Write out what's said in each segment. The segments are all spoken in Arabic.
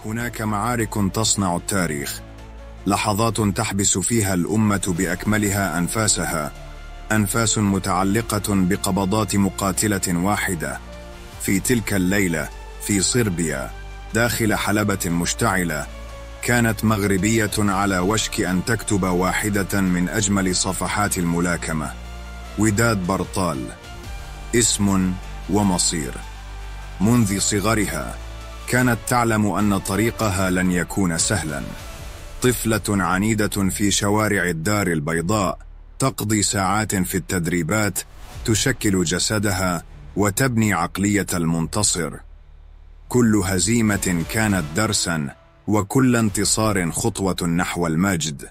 هناك معارك تصنع التاريخ، لحظات تحبس فيها الأمة بأكملها أنفاسها، أنفاس متعلقة بقبضات مقاتلة واحدة. في تلك الليلة في صربيا داخل حلبة مشتعلة، كانت مغربية على وشك أن تكتب واحدة من أجمل صفحات الملاكمة: وداد برطال، اسم ومصير. منذ صغرها كانت تعلم أن طريقها لن يكون سهلا. طفلة عنيدة في شوارع الدار البيضاء، تقضي ساعات في التدريبات، تشكل جسدها وتبني عقلية المنتصر. كل هزيمة كانت درسا، وكل انتصار خطوة نحو المجد.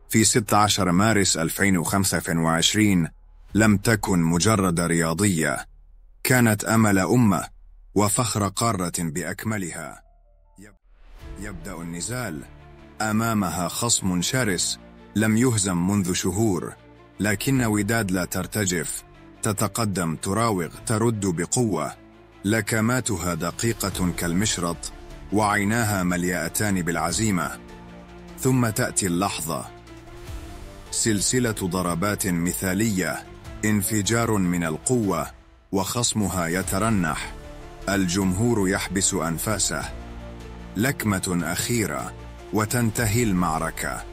في 16 مارس 2025 لم تكن مجرد رياضية، كانت أمل أمة وفخر قارة بأكملها. يبدأ النزال. أمامها خصم شرس لم يهزم منذ شهور، لكن وداد لا ترتجف، تتقدم، تراوغ، ترد بقوة. لكماتها دقيقة كالمشرط، وعيناها مليئتان بالعزيمة. ثم تأتي اللحظة، سلسلة ضربات مثالية، انفجار من القوة، وخصمها يترنح. الجمهور يحبس أنفاسه. لكمة أخيرة وتنتهي المعركة.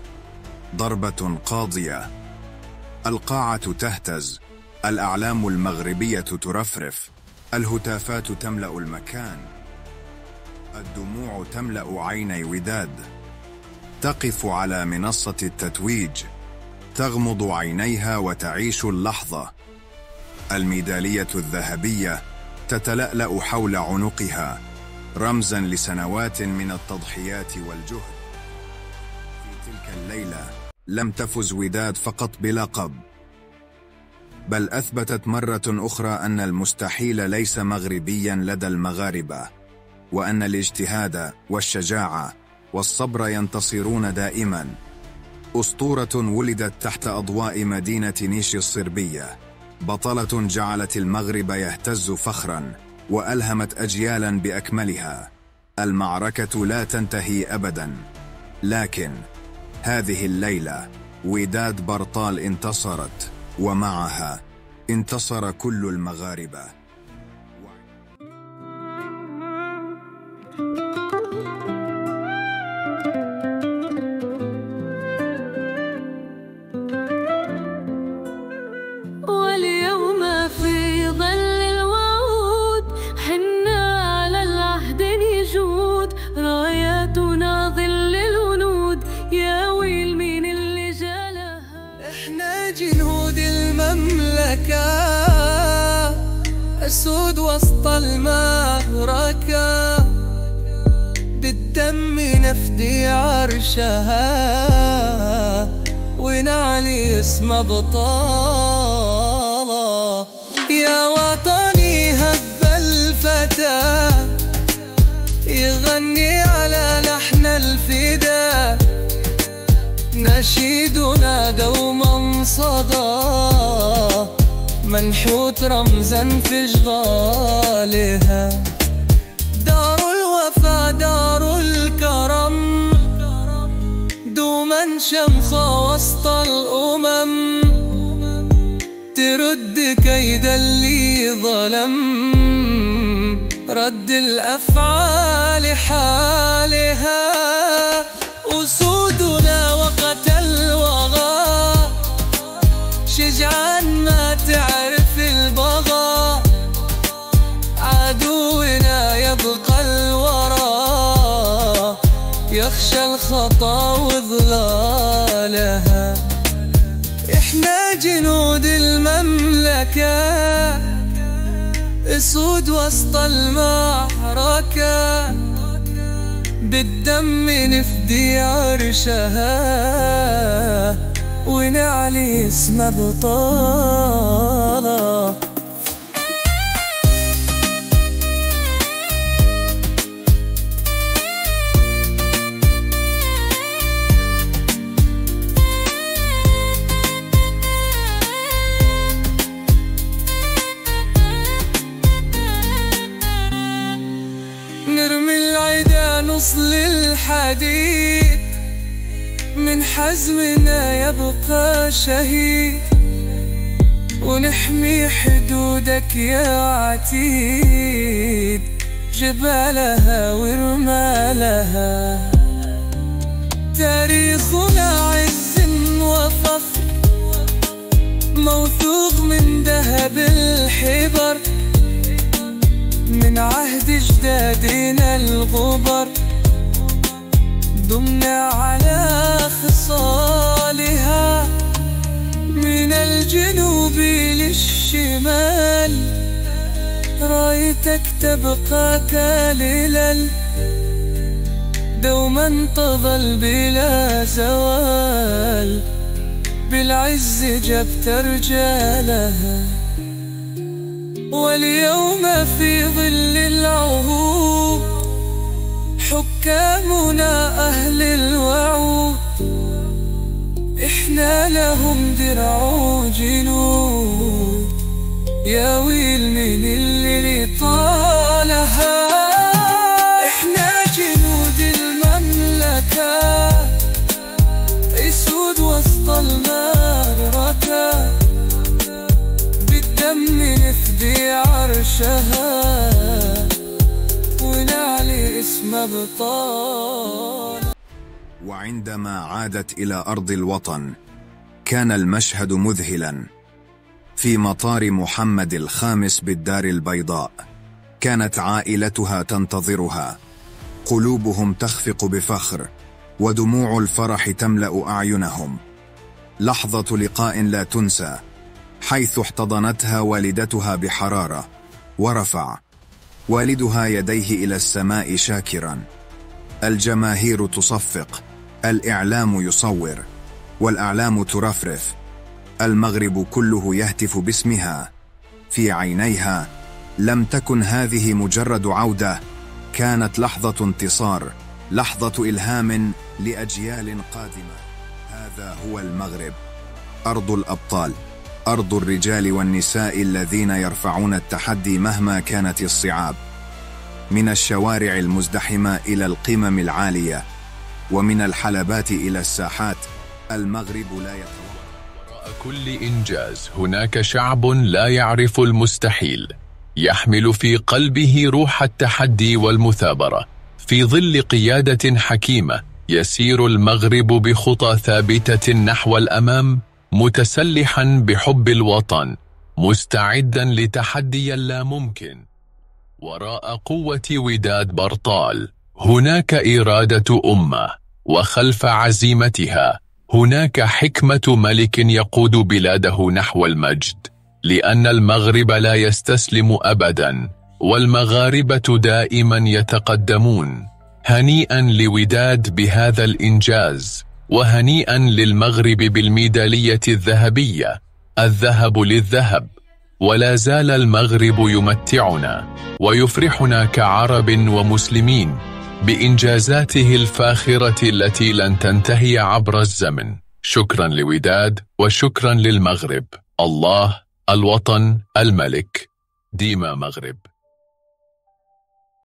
ضربة قاضية. القاعة تهتز، الأعلام المغربية ترفرف، الهتافات تملأ المكان، الدموع تملأ عيني وداد. تقف على منصة التتويج، تغمض عينيها وتعيش اللحظة. الميدالية الذهبية تتلألأ حول عنقها، رمزا لسنوات من التضحيات والجهد. في تلك الليلة لم تفز وداد فقط بلقب، بل أثبتت مرة أخرى أن المستحيل ليس مغربيا لدى المغاربة، وأن الاجتهاد والشجاعة والصبر ينتصرون دائما. أسطورة ولدت تحت أضواء مدينة نيش الصربية، بطلة جعلت المغرب يهتز فخرا، وألهمت أجيالا بأكملها. المعركة لا تنتهي أبدا، لكن هذه الليلة وداد برطال انتصرت، ومعها انتصر كل المغاربة. واليوم في ظل الوعود حنا على العهد نجود، راياتنا ظل الهنود، يا ويل مين اللي جالها. احنا جنود المملكة، أسود وسط المعركة، بالدم نفدي عرشها، ونعلي اسم بطالة. يا وطني هب الفتى، يغني على لحن الفداء، نشيدنا دوما صدى، منحوت رمزا في جغالها. دار الوفا دار الكرم، دوما شمخة وسط الأمم، ترد كيد اللي ظلم، رد الأفعال حالها. أسودنا وقت الوغى، شجعان ما تعرف البغى، عدونا يبقى الورى، يخشى الخطا وظلالها. احنا جنود المملكة، اسود وسط المعركة، بالدم نفدي عرشها، ونعلي اسم بطالة. نرمي العيدان وصل الحديد، من حزمنا يبقى شهيد، ونحمي حدودك يا عتيد، جبالها ورمالها. تاريخنا عز وفخر، موثوق من ذهب الحبر، من عهد جدادنا الغبر، دمنا على خصالها، من الجنوب للشمال، رايتك تبقى كالهلال، دوما تظل بلا زوال، بالعز جبت رجالها. واليوم في ظل العهود، حكامنا أهل الوعود، إحنا لهم درع وجنود، يا ويل من اللي طالها. إحنا جنود المملكة، اسود وسط المعركة، بالدم نفدي عرشها، ونعلي اسم بطال. وعندما عادت إلى أرض الوطن كان المشهد مذهلا. في مطار محمد الخامس بالدار البيضاء كانت عائلتها تنتظرها، قلوبهم تخفق بفخر ودموع الفرح تملأ أعينهم. لحظة لقاء لا تنسى، حيث احتضنتها والدتها بحرارة، ورفع والدها يديه إلى السماء شاكرا. الجماهير تصفق، الإعلام يصور، والأعلام ترفرف، المغرب كله يهتف باسمها. في عينيها لم تكن هذه مجرد عودة، كانت لحظة انتصار، لحظة إلهام لأجيال قادمة. هذا هو المغرب، أرض الأبطال، أرض الرجال والنساء الذين يرفعون التحدي مهما كانت الصعاب. من الشوارع المزدحمة إلى القمم العالية، ومن الحلبات إلى الساحات، المغرب لا يتوقف. وراء كل إنجاز هناك شعب لا يعرف المستحيل، يحمل في قلبه روح التحدي والمثابرة. في ظل قيادة حكيمة يسير المغرب بخطى ثابتة نحو الأمام، متسلحا بحب الوطن، مستعدا لتحدي لا ممكن. وراء قوة وداد برطال هناك إرادة أمة، وخلف عزيمتها هناك حكمة ملك يقود بلاده نحو المجد. لأن المغرب لا يستسلم أبدا، والمغاربة دائما يتقدمون. هنيئا لوداد بهذا الإنجاز، وهنيئا للمغرب بالميدالية الذهبية. الذهب للذهب، ولا زال المغرب يمتعنا ويفرحنا كعرب ومسلمين بإنجازاته الفاخرة التي لن تنتهي عبر الزمن. شكرا لوداد، وشكرا للمغرب. الله، الوطن، الملك، ديما مغرب.